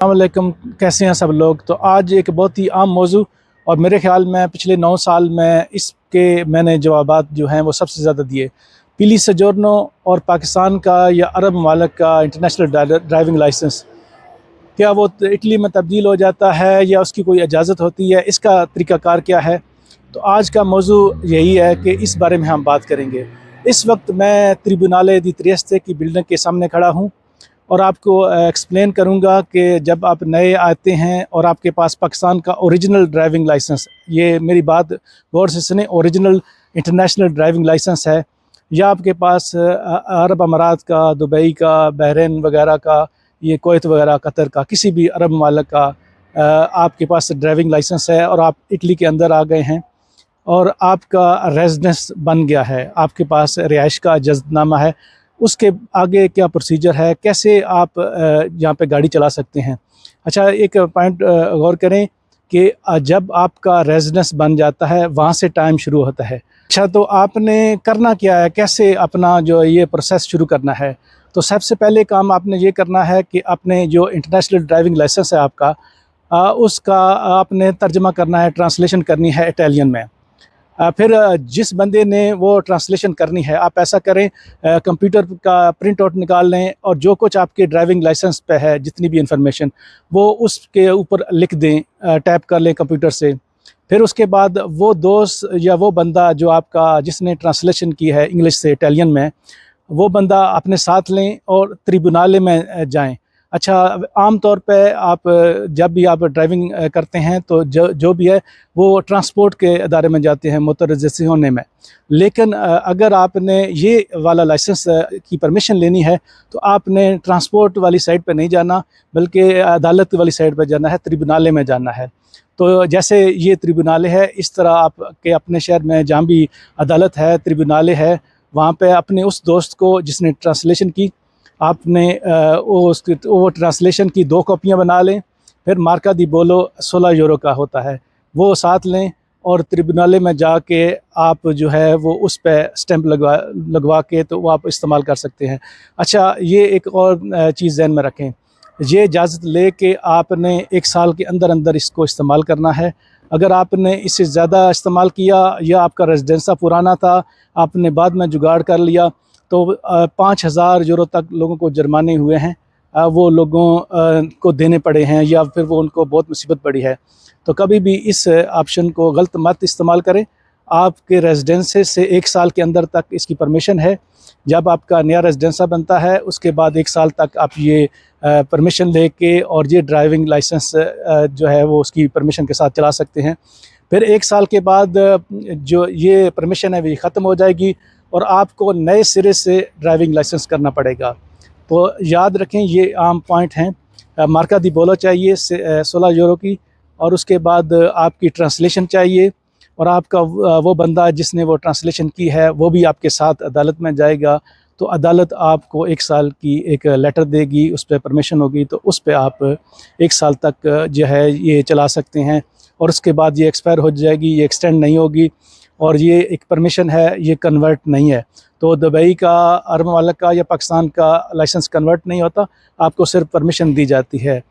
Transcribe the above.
अस्सलाम वालेकुम, कैसे हैं सब लोग। तो आज एक बहुत ही आम मौजू और मेरे ख्याल में पिछले 9 साल में इसके मैंने जवाबात जो हैं वो सबसे ज़्यादा दिए। पीली सजोर्नो और पाकिस्तान का या अरब ममालिक का इंटरनेशनल ड्राइविंग लाइसेंस, क्या वो इटली में तब्दील हो जाता है या उसकी कोई इजाज़त होती है, इसका तरीक़ाकार क्या है। तो आज का मौजू यही है कि इस बारे में हम बात करेंगे। इस वक्त मैं ट्रिब्यूनाले दी त्रिएस्ते की बिल्डिंग के सामने खड़ा हूँ और आपको एक्सप्लेन करूंगा कि जब आप नए आते हैं और आपके पास पाकिस्तान का ओरिजिनल ड्राइविंग लाइसेंस, ये मेरी बात गौर से सुने, ओरिजिनल इंटरनेशनल ड्राइविंग लाइसेंस है, या आपके पास अरब अमारात का, दुबई का, बहरीन वगैरह का, ये कुवैत वगैरह, कतर का, किसी भी अरब ममालिक का आपके पास ड्राइविंग लाइसेंस है और आप इटली के अंदर आ गए हैं और आपका रेजिडेंस बन गया है, आपके पास रिहाइश का इजाज़तनामा है, उसके आगे क्या प्रोसीजर है, कैसे आप यहाँ पे गाड़ी चला सकते हैं। अच्छा, एक पॉइंट गौर करें कि जब आपका रेजिडेंस बन जाता है वहाँ से टाइम शुरू होता है। अच्छा, तो आपने करना क्या है, कैसे अपना जो ये प्रोसेस शुरू करना है। तो सबसे पहले काम आपने ये करना है कि अपने जो इंटरनेशनल ड्राइविंग लाइसेंस है आपका, उसका आपने तर्जमा करना है, ट्रांसलेशन करनी है इटालियन में। फिर जिस बंदे ने वो ट्रांसलेशन करनी है, आप ऐसा करें, कंप्यूटर का प्रिंट आउट निकाल लें और जो कुछ आपके ड्राइविंग लाइसेंस पे है, जितनी भी इंफॉर्मेशन, वो उसके ऊपर लिख दें, टैप कर लें कंप्यूटर से। फिर उसके बाद वो दोस्त या वो बंदा जो आपका जिसने ट्रांसलेशन की है इंग्लिश से इटालियन में, वो बंदा अपने साथ लें और ट्रिब्यूनाले में जाएं। अच्छा, आम तौर पे आप जब भी आप ड्राइविंग करते हैं तो जो भी है वो ट्रांसपोर्ट के अदारे में जाते हैं, मोटराइजेशन में। लेकिन अगर आपने ये वाला लाइसेंस की परमिशन लेनी है तो आपने ट्रांसपोर्ट वाली साइड पे नहीं जाना, बल्कि अदालत वाली साइड पे जाना है, ट्रिब्यूनाले में जाना है। तो जैसे ये ट्रिब्यूनाले है, इस तरह आपके अपने शहर में जहाँ भी अदालत है, ट्रिब्यूनाले है, वहाँ पे अपने उस दोस्त को जिसने ट्रांसलेशन की, आपने वो ट्रांसलेशन की 2 कॉपियाँ बना लें। फिर मार्का दी बोलो 16 यूरो का होता है, वो साथ लें और ट्रिब्यूनाले में जाके आप जो है वो उस पे स्टैंप लगवा के तो वो आप इस्तेमाल कर सकते हैं। अच्छा, ये एक और चीज़ ज़हन में रखें, ये इजाज़त ले के आपने 1 साल के अंदर अंदर इसको इस्तेमाल करना है। अगर आपने इससे ज़्यादा इस्तेमाल किया या आपका रेजिडेंसा पुराना था, आपने बाद में जुगाड़ कर लिया, तो 5,000 यूरो तक लोगों को जुर्माने हुए हैं, वो लोगों को देने पड़े हैं, या फिर वो उनको बहुत मुसीबत पड़ी है। तो कभी भी इस ऑप्शन को गलत मत इस्तेमाल करें। आपके रेजिडेंसे से 1 साल के अंदर तक इसकी परमिशन है। जब आपका नया रेजिडेंसा बनता है उसके बाद 1 साल तक आप ये परमिशन लेके और ये ड्राइविंग लाइसेंस जो है वो उसकी परमिशन के साथ चला सकते हैं। फिर 1 साल के बाद जो ये परमिशन है वो ख़त्म हो जाएगी और आपको नए सिरे से ड्राइविंग लाइसेंस करना पड़ेगा। तो याद रखें, ये आम पॉइंट हैं। मार्का दी बोलो चाहिए 16 यूरो की, और उसके बाद आपकी ट्रांसलेशन चाहिए, और आपका वो बंदा जिसने वो ट्रांसलेशन की है वो भी आपके साथ अदालत में जाएगा। तो अदालत आपको 1 साल की एक लेटर देगी, उस पर परमिशन होगी, तो उस पर आप 1 साल तक जो है ये चला सकते हैं, और उसके बाद ये एक्सपायर हो जाएगी, ये एक्सटेंड नहीं होगी, और ये एक परमिशन है, ये कन्वर्ट नहीं है। तो दुबई का, अरब ममालिक का या पाकिस्तान का लाइसेंस कन्वर्ट नहीं होता, आपको सिर्फ परमिशन दी जाती है।